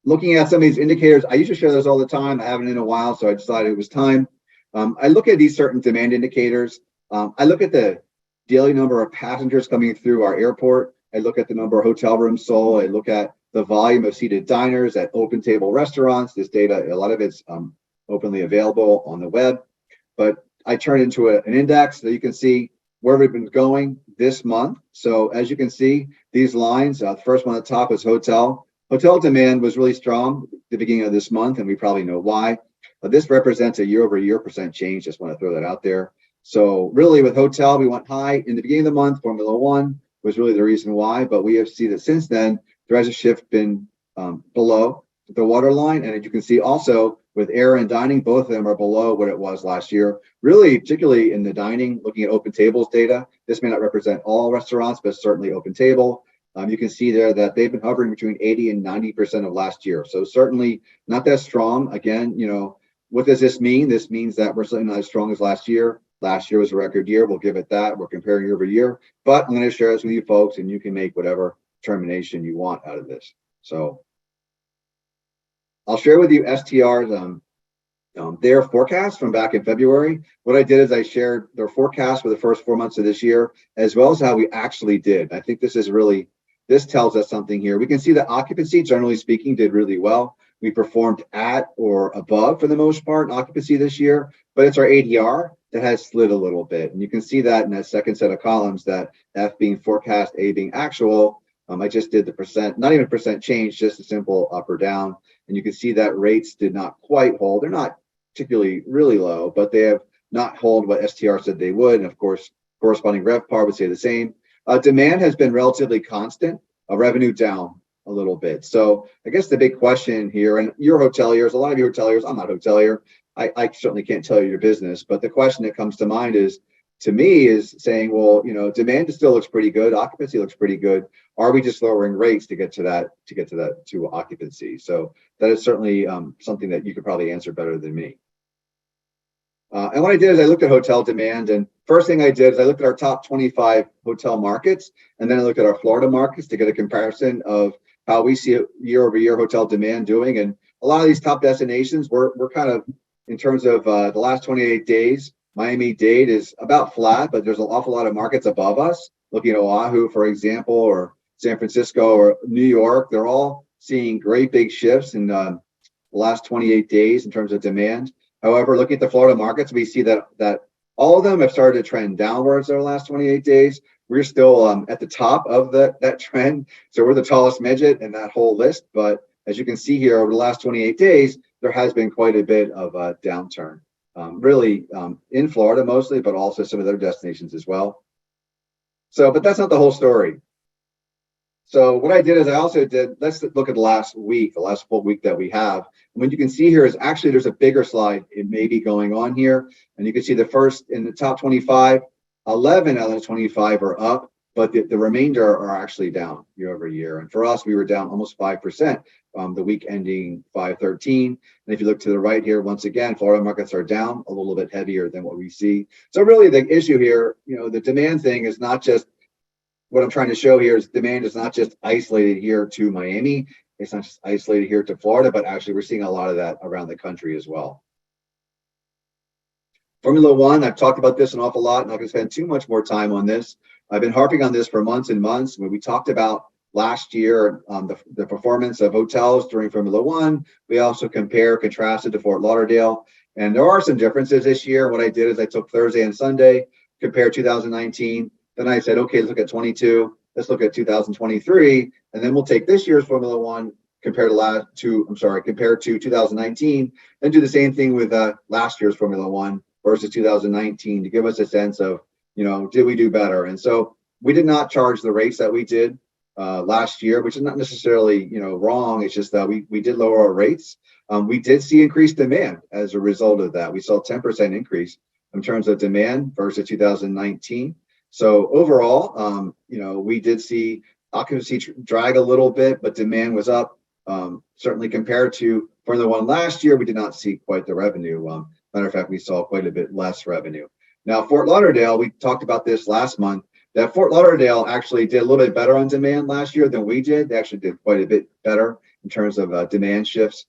Looking at some of these indicators, I usually share those all the time. I haven't in a while, so I decided it was time. I look at these certain demand indicators. I look at the daily number of passengers coming through our airport. I look at the number of hotel rooms sold. I look at the volume of seated diners at open table restaurants. This data, a lot of it's openly available on the web, but I turn it into an index so you can see where we've been going this month. So as you can see, these lines, the first one at the top was hotel. Hotel demand was really strong at the beginning of this month, and we probably know why. This represents a year-over-year percent change. Just want to throw that out there. So really with hotel, we went high in the beginning of the month. Formula One was really the reason why, but we have seen that since then, there has a shift been below the waterline. And as you can see also with air and dining, both of them are below what it was last year. Really, particularly in the dining, looking at open tables data, this may not represent all restaurants, but certainly open table. You can see there that they've been hovering between 80 and 90% of last year. So certainly not that strong. Again, what does this mean? This means that we're certainly not as strong as last year. Last year was a record year. We'll give it that. We're comparing year over year, but I'm going to share this with you folks, and you can make whatever determination you want out of this. So I'll share with you STR's their forecast from back in February. What I did is I shared their forecast for the first 4 months of this year, as well as how we actually did. I think this tells us something here. We can see that occupancy, generally speaking, did really well. We performed at or above for the most part in occupancy this year, but it's our ADR that has slid a little bit. And you can see that in that second set of columns, that F being forecast, A being actual. I just did the percent, not even percent change, just a simple up or down. And you can see that rates did not quite hold. They're not particularly really low, but they have not hold what STR said they would. And of course, corresponding RevPAR would say the same. Demand has been relatively constant, revenue down a little bit. So I guess the big question here, and you're hoteliers, a lot of you hoteliers, I'm not a hotelier. I certainly can't tell you your business, but the question that comes to mind is, to me is saying, well, demand still looks pretty good. Occupancy looks pretty good. Are we just lowering rates to get to that occupancy? So that is certainly something that you could probably answer better than me. And what I did is I looked at hotel demand, and first thing I did is I looked at our top 25 hotel markets, and then I looked at our Florida markets to get a comparison of how we see year-over-year hotel demand doing. And a lot of these top destinations, we're kind of, in terms of the last 28 days, Miami-Dade is about flat, but there's an awful lot of markets above us. Looking at Oahu, for example, or San Francisco or New York, they're all seeing great big shifts in the last 28 days in terms of demand. However, looking at the Florida markets, we see that all of them have started to trend downwards over the last 28 days. We're still at the top of that trend. So we're the tallest midget in that whole list. But as you can see here, over the last 28 days, there has been quite a bit of a downturn, really in Florida mostly, but also some of other destinations as well. So, but that's not the whole story. So what I did is let's look at the last full week that we have. And what you can see here is actually there's a bigger slide. It may be going on here. And you can see the first in the top 25, 11 out of the 25 are up, but the remainder are actually down year over year. And for us, we were down almost 5% the week ending 5/13. And if you look to the right here, once again, Florida markets are down a little bit heavier than what we see. So really the issue here, the demand thing is not just, what I'm trying to show here is demand is not just isolated here to Miami. It's not just isolated here to Florida, but actually we're seeing a lot of that around the country as well. Formula One, I've talked about this an awful lot. I'm not going to spend too much more time on this. I've been harping on this for months and months. When we talked about last year, the performance of hotels during Formula One, we also contrasted to Fort Lauderdale. And there are some differences this year. What I did is I took Thursday and Sunday, compared 2019. Then I said, okay, let's look at 22. Let's look at 2023. And then we'll take this year's Formula One compared to 2019, and do the same thing with last year's Formula One versus 2019 to give us a sense of, did we do better? And so we did not charge the rates that we did last year, which is not necessarily, wrong. It's just that we did lower our rates. We did see increased demand as a result of that. We saw a 10% increase in terms of demand versus 2019. So overall, we did see occupancy drag a little bit, but demand was up. Certainly compared to Formula One last year, we did not see quite the revenue. Matter of fact, we saw quite a bit less revenue. Now, Fort Lauderdale, we talked about this last month, that Fort Lauderdale actually did a little bit better on demand last year than we did. They actually did quite a bit better in terms of demand shifts.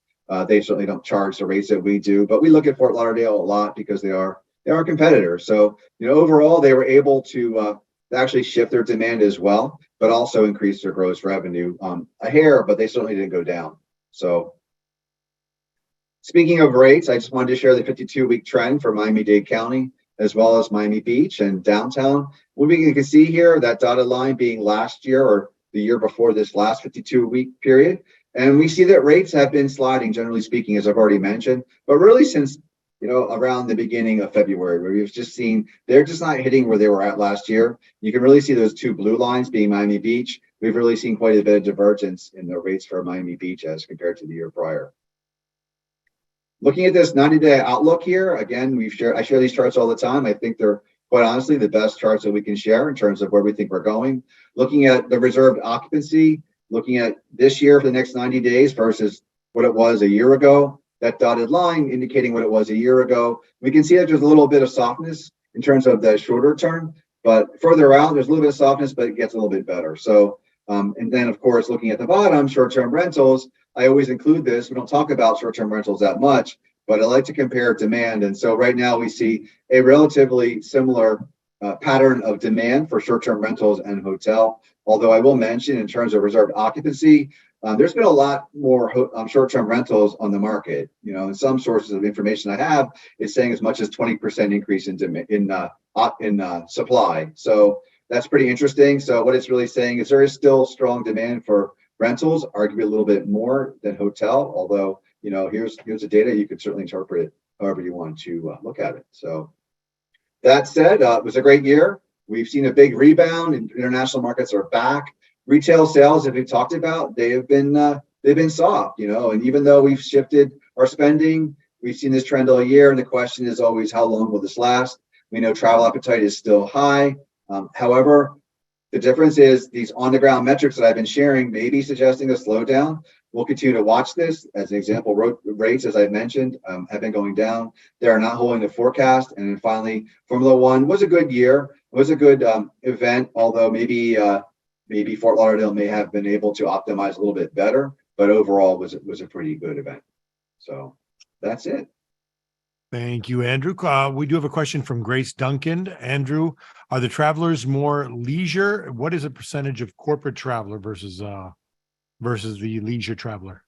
They certainly don't charge the rates that we do, but we look at Fort Lauderdale a lot because they are competitors. So, overall, they were able to actually shift their demand as well, but also increase their gross revenue a hair, but they certainly didn't go down. So speaking of rates, I just wanted to share the 52-week trend for Miami-Dade County, as well as Miami Beach and downtown. What we can see here, that dotted line being last year or the year before this last 52-week period. And we see that rates have been sliding, generally speaking, as I've already mentioned, but really since around the beginning of February, where we've just seen they're just not hitting where they were at last year. You can really see those two blue lines being Miami Beach. We've really seen quite a bit of divergence in the rates for Miami Beach as compared to the year prior. Looking at this 90-day outlook here, again, I share these charts all the time. I think they're quite honestly the best charts that we can share in terms of where we think we're going. Looking at the reserved occupancy, looking at this year for the next 90 days versus what it was a year ago. That dotted line indicating what it was a year ago. We can see that there's a little bit of softness in terms of the shorter term, but further out, there's a little bit of softness, but it gets a little bit better. So, and then of course, looking at the bottom, short-term rentals, I always include this. We don't talk about short-term rentals that much, but I like to compare demand. And so right now we see a relatively similar pattern of demand for short-term rentals and hotel. Although I will mention in terms of reserved occupancy, there's been a lot more short-term rentals on the market. And some sources of information I have is saying as much as 20% increase in supply. So that's pretty interesting. So what it's really saying is there is still strong demand for rentals, arguably a little bit more than hotel. Although here's the data, you could certainly interpret it however you want to look at it. So that said, it was a great year. We've seen a big rebound, and international markets are back. Retail sales, as we've talked about, they've been soft, and even though we've shifted our spending, we've seen this trend all year. And the question is always, how long will this last? We know travel appetite is still high. However, the difference is these on-the-ground metrics that I've been sharing may be suggesting a slowdown. We'll continue to watch this. As an example, rates, as I mentioned, have been going down. They are not holding the forecast. And then finally, Formula One was a good year. It was a good event, although maybe Fort Lauderdale may have been able to optimize a little bit better. But overall, was a pretty good event. So that's it. Thank you, Andrew. We do have a question from Grace Duncan. Andrew, are the travelers more leisure? What is the percentage of corporate traveler versus the leisure traveler?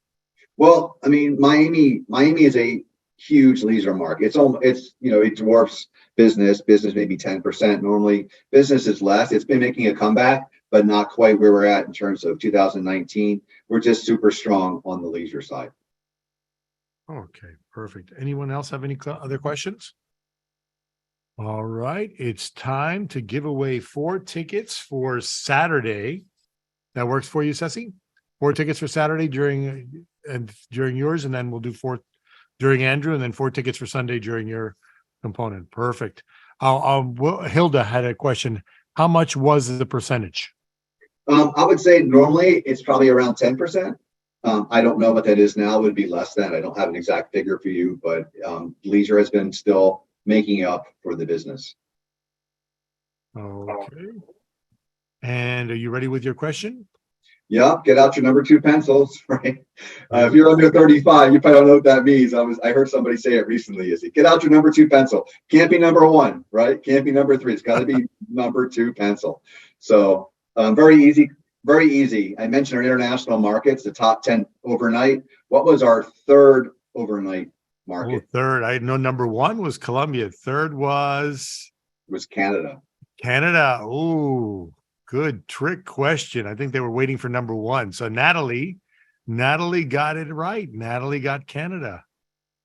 Well, I mean, Miami is a huge leisure market. It dwarfs business. Business maybe 10%. Normally, business is less. It's been making a comeback, but not quite where we're at in terms of 2019. We're just super strong on the leisure side. Okay, perfect. Anyone else have any other questions? All right, it's time to give away 4 tickets for Saturday. That works for you, Ceci? 4 tickets for Saturday during yours, and then we'll do 4 during Andrew, and then 4 tickets for Sunday during your component. Perfect. Hilda had a question. How much was the percentage? I would say normally it's probably around 10%. I don't know what that is now. It would be less than. I don't have an exact figure for you, but leisure has been still making up for the business. Okay. And are you ready with your question? Yeah, get out your number 2 pencils, right? If you're under 35, you probably don't know what that means. I heard somebody say it recently. Is it get out your number 2 pencil? Can't be number 1, right? Can't be number 3. It's got to be number 2 pencil. So very easy. Very easy. I mentioned our international markets, the top 10 overnight. What was our third overnight market? Third. I know number 1 was Colombia. Third was Canada. Canada. Oh, good trick question. I think they were waiting for number 1. So Natalie got it right. Natalie got Canada.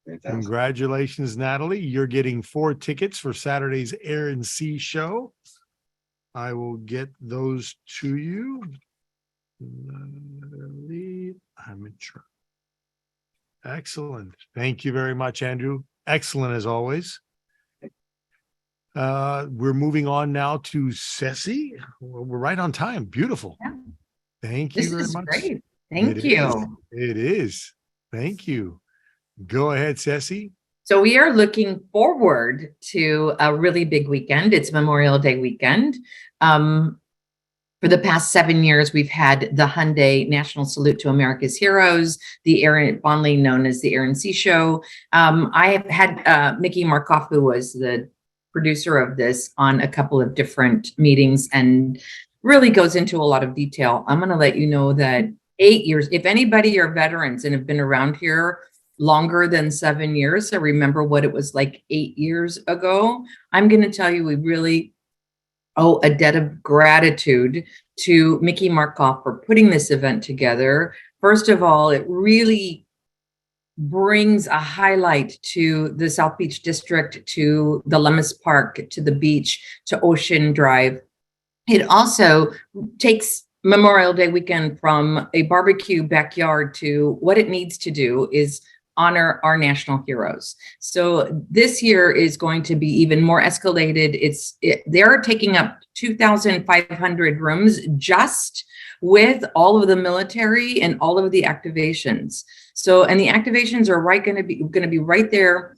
Fantastic. Congratulations, Natalie. You're getting 4 tickets for Saturday's Air and Sea show. I will get those to you. Amateur. Excellent. Thank you very much, Andrew. Excellent as always. We're moving on now to Ceci. We're right on time. Beautiful. Yeah. Thank you very much. This is great. Thank you. It is. Thank you. Go ahead, Ceci. So we are looking forward to a really big weekend. It's Memorial Day weekend. For the past 7 years, we've had the Hyundai National Salute to America's Heroes, fondly known as the Air and Sea Show. I have had Mickey Markoff, who was the producer of this, on a couple of different meetings and really goes into a lot of detail. I'm going to let you know that 8 years, if anybody are veterans and have been around here longer than 7 years, I remember what it was like 8 years ago. I'm going to tell you, we really owe a debt of gratitude to Mickey Markoff for putting this event together. First of all, it really brings a highlight to the South Beach District, to the Lemus Park, to the beach, to Ocean Drive. It also takes Memorial Day weekend from a barbecue backyard to what it needs to do is honor our national heroes. So this year is going to be even more escalated. They're taking up 2,500 rooms just with all of the military and all of the activations. So, and the activations are going to be right there,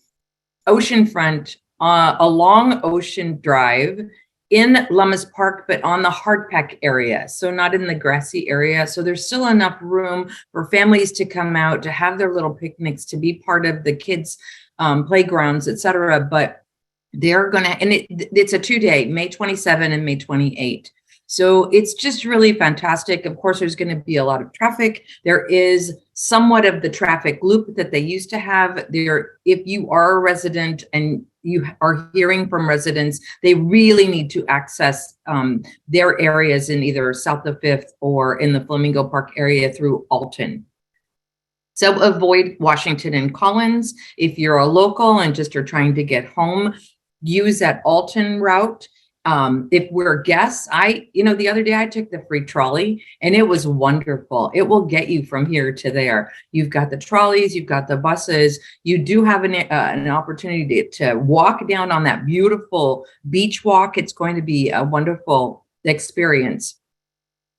oceanfront, along Ocean Drive, in Lemus Park, but on the hardpack area, so not in the grassy area. So there's still enough room for families to come out, to have their little picnics, to be part of the kids' playgrounds, etc. But they're gonna, and it's a 2-day, May 27 and May 28. So it's just really fantastic. Of course, there's going to be a lot of traffic. There is somewhat of the traffic loop that they used to have there. If you are a resident and you are hearing from residents, they really need to access their areas in either South of 5th or in the Flamingo Park area through Alton. So avoid Washington and Collins. If you're a local and just are trying to get home, use that Alton route. If we're guests, the other day I took the free trolley and it was wonderful. It will get you from here to there. You've got the trolleys, you've got the buses. You do have an opportunity to walk down on that beautiful beach walk. It's going to be a wonderful experience.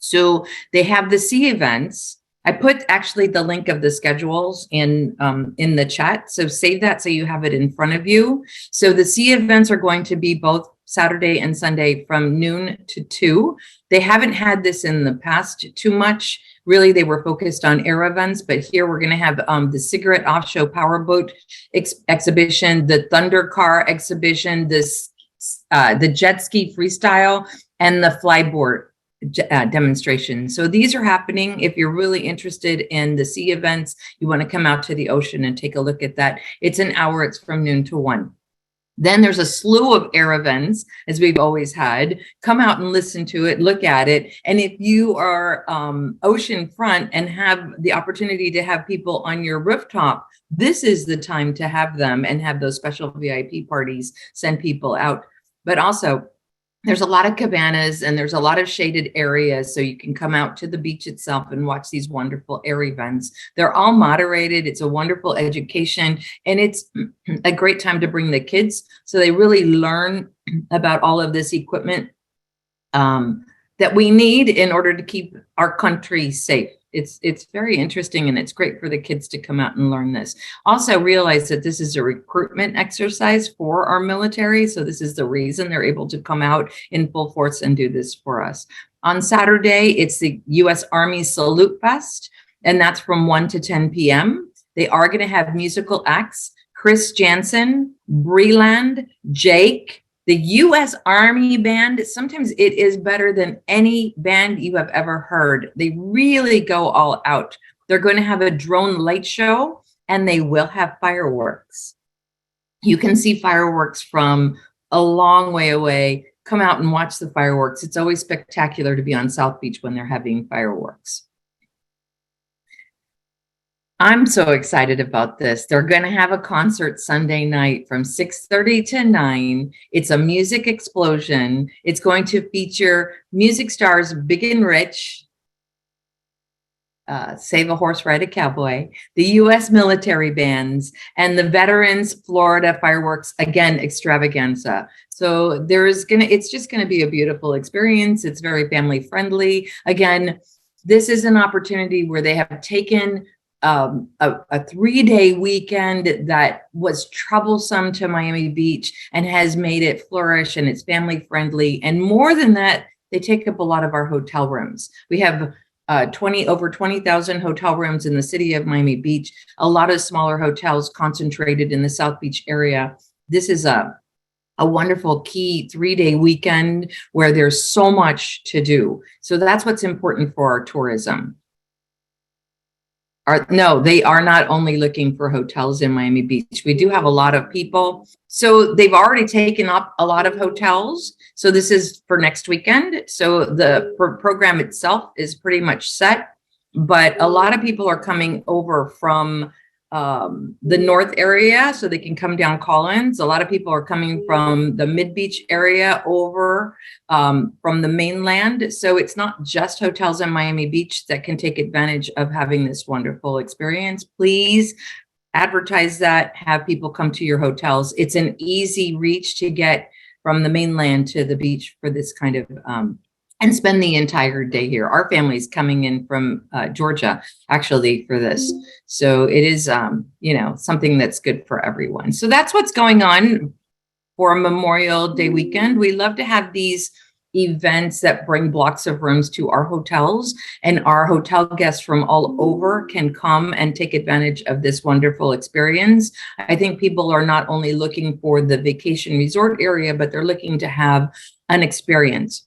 So they have the sea events. I put actually the link of the schedules in the chat. So save that so you have it in front of you. So the sea events are going to be both Saturday and Sunday from noon to 2. They haven't had this in the past too much. Really, they were focused on air events, but here we're going to have the cigarette off-show powerboat exhibition, the thunder car exhibition, the jet ski freestyle, and the flyboard demonstration. So these are happening. If you're really interested in the sea events, you want to come out to the ocean and take a look at that. It's an hour. It's from noon to 1. Then there's a slew of air events, as we've always had. Come out and listen to it, look at it. And if you are ocean front and have the opportunity to have people on your rooftop, this is the time to have them and have those special VIP parties, send people out. But also, there's a lot of cabanas and there's a lot of shaded areas, so you can come out to the beach itself and watch these wonderful air events. They're all moderated. It's a wonderful education, and it's a great time to bring the kids so they really learn about all of this equipment that we need in order to keep our country safe. It's very interesting, and it's great for the kids to come out and learn this. Also realize that this is a recruitment exercise for our military. So this is the reason they're able to come out in full force and do this for us. On Saturday, it's the U.S. Army Salute Fest, and that's from 1 to 10 p.m. They are going to have musical acts: Chris Jansen, Breland, Jake, the U.S. Army Band. Sometimes it is better than any band you have ever heard. They really go all out. They're going to have a drone light show, and they will have fireworks. You can see fireworks from a long way away. Come out and watch the fireworks. It's always spectacular to be on South Beach when they're having fireworks. I'm so excited about this. They're going to have a concert Sunday night from 6:30 to 9. It's a music explosion. It's going to feature music stars Big and Rich, Save a Horse, Ride a Cowboy, the U.S. military bands, and the Veterans Florida Fireworks, again, extravaganza. So it's just going to be a beautiful experience. It's very family friendly. Again, this is an opportunity where they have taken a 3-day weekend that was troublesome to Miami Beach and has made it flourish, and it's family friendly. And more than that, they take up a lot of our hotel rooms. We have over 20,000 hotel rooms in the city of Miami Beach, a lot of smaller hotels concentrated in the South Beach area. This is a wonderful key 3-day weekend where there's so much to do. So that's what's important for our tourism. No, they are not only looking for hotels in Miami Beach. We do have a lot of people. So they've already taken up a lot of hotels. So this is for next weekend. So the program itself is pretty much set, but a lot of people are coming over from the north area so they can come down Collins. A lot of people are coming from the mid-beach area over from the mainland. So it's not just hotels in Miami Beach that can take advantage of having this wonderful experience. Please advertise that, have people come to your hotels. It's an easy reach to get from the mainland to the beach for this kind of and spend the entire day here. Our family's coming in from Georgia, actually, for this. So it is, something that's good for everyone. So that's what's going on for Memorial Day weekend. We love to have these events that bring blocks of rooms to our hotels, and our hotel guests from all over can come and take advantage of this wonderful experience. I think people are not only looking for the vacation resort area, but they're looking to have an experience.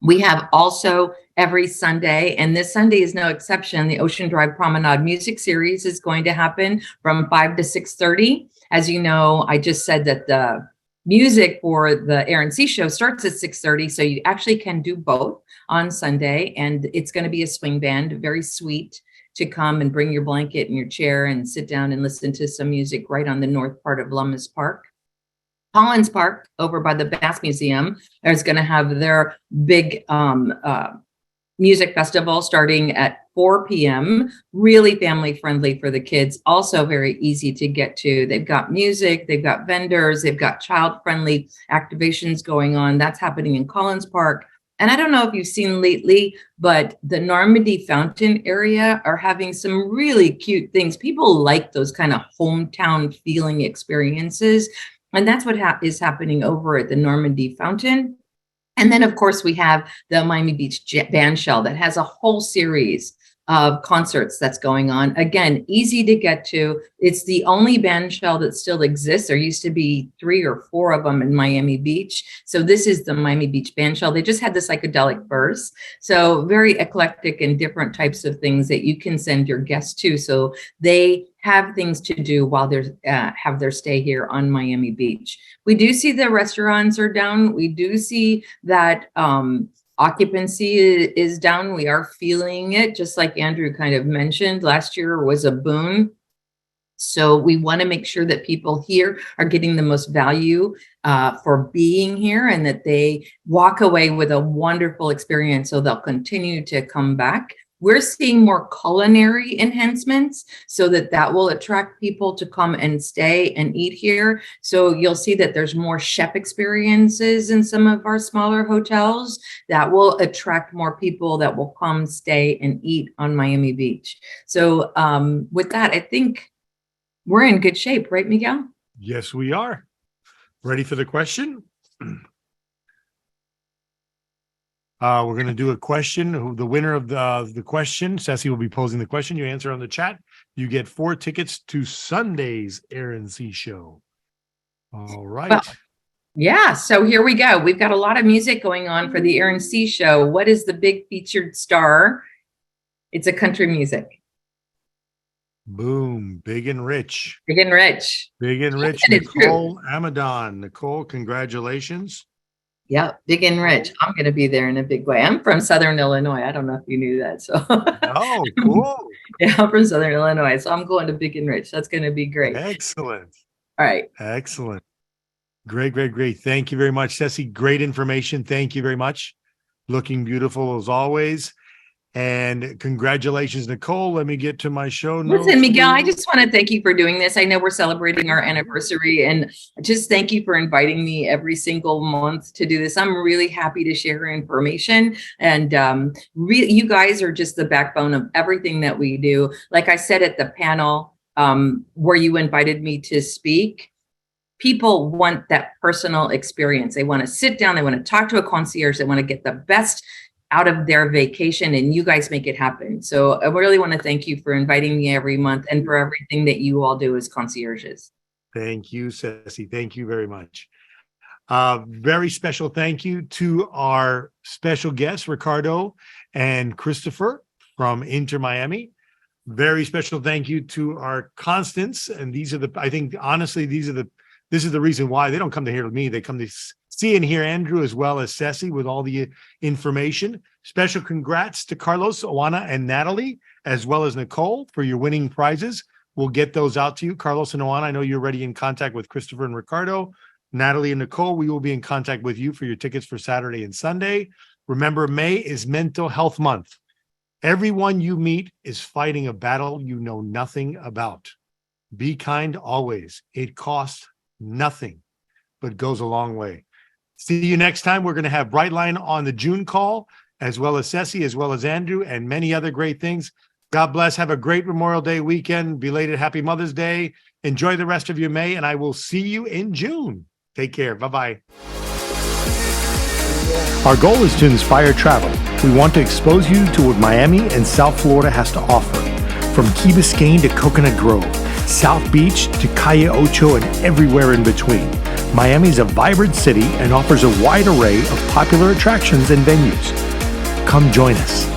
We have also every Sunday, and this Sunday is no exception, the Ocean Drive Promenade Music Series is going to happen from 5 to 6:30. As you know, I just said that the music for the Air and Sea show starts at 6:30, so you actually can do both on Sunday, and it's going to be a swing band, very sweet to come and bring your blanket and your chair and sit down and listen to some music right on the north part of Lummis Park. Collins Park over by the Bass Museum is going to have their big music festival starting at 4 p.m. Really family friendly for the kids. Also very easy to get to. They've got music, they've got vendors, they've got child friendly activations going on. That's happening in Collins Park. And I don't know if you've seen lately, but the Normandy Fountain area are having some really cute things. People like those kind of hometown feeling experiences. And that's what is happening over at the Normandy Fountain. And then, of course, we have the Miami Beach Band Shell that has a whole series of concerts that's going on. Again, easy to get to. It's the only band shell that still exists. There used to be 3 or 4 of them in Miami Beach. So this is the Miami Beach Band Shell. They just had the psychedelic burst. So very eclectic and different types of things that you can send your guests to. So they have things to do while they have their stay here on Miami Beach. We do see the restaurants are down. We do see that occupancy is down. We are feeling it, just like Andrew kind of mentioned. Last year was a boon. So we want to make sure that people here are getting the most value for being here and that they walk away with a wonderful experience so they'll continue to come back. We're seeing more culinary enhancements so that will attract people to come and stay and eat here. So you'll see that there's more chef experiences in some of our smaller hotels that will attract more people that will come stay and eat on Miami Beach. So with that, I think we're in good shape, right, Miguel? Yes, we are. Ready for the question? We're going to do a question. The winner of the question, Ceci will be posing the question. You answer on the chat. You get 4 tickets to Sunday's Air and Sea show. All right. Well, yeah. So here we go. We've got a lot of music going on for the Air and Sea show. What is the big featured star? It's a country music. Boom. Big and Rich. Big and Rich. Big and Rich. Nicole Amadon. Nicole, congratulations. Yeah, Big and Rich. I'm going to be there in a big way. I'm from Southern Illinois. I don't know if you knew that. So. Oh, cool. Yeah, I'm from Southern Illinois. So I'm going to Big and Rich. That's going to be great. Excellent. All right. Excellent. Great. Thank you very much, Ceci. Great information. Thank you very much. Looking beautiful as always. And congratulations, Nicole. Let me get to my show notes. Listen, Miguel, I just want to thank you for doing this. I know we're celebrating our anniversary, and just thank you for inviting me every single month to do this. I'm really happy to share information, and you guys are just the backbone of everything that we do. Like I said at the panel where you invited me to speak, people want that personal experience. They want to sit down. They want to talk to a concierge. They want to get the best out of their vacation, and you guys make it happen. So I really want to thank you for inviting me every month and for everything that you all do as concierges. Thank you, Ceci. Thank you very much. Very special thank you to our special guests, Ricardo and Christopher from Inter Miami. Very special thank you to our Constance. And these are I think, honestly, this is the reason why they don't come to hear me. They come to see and hear Andrew as well as Ceci with all the information. Special congrats to Carlos, Oana, and Natalie, as well as Nicole for your winning prizes. We'll get those out to you. Carlos and Oana, I know you're already in contact with Christopher and Ricardo. Natalie and Nicole, we will be in contact with you for your tickets for Saturday and Sunday. Remember, May is Mental Health Month. Everyone you meet is fighting a battle you know nothing about. Be kind always. It costs nothing, but goes a long way. See you next time. We're going to have Brightline on the June call, as well as Ceci, as well as Andrew, and many other great things. God bless. Have a great Memorial Day weekend. Belated Happy Mother's Day. Enjoy the rest of your May, and I will see you in June. Take care. Bye-bye. Our goal is to inspire travel. We want to expose you to what Miami and South Florida has to offer. From Key Biscayne to Coconut Grove, South Beach to Calle Ocho, and everywhere in between. Miami is a vibrant city and offers a wide array of popular attractions and venues. Come join us.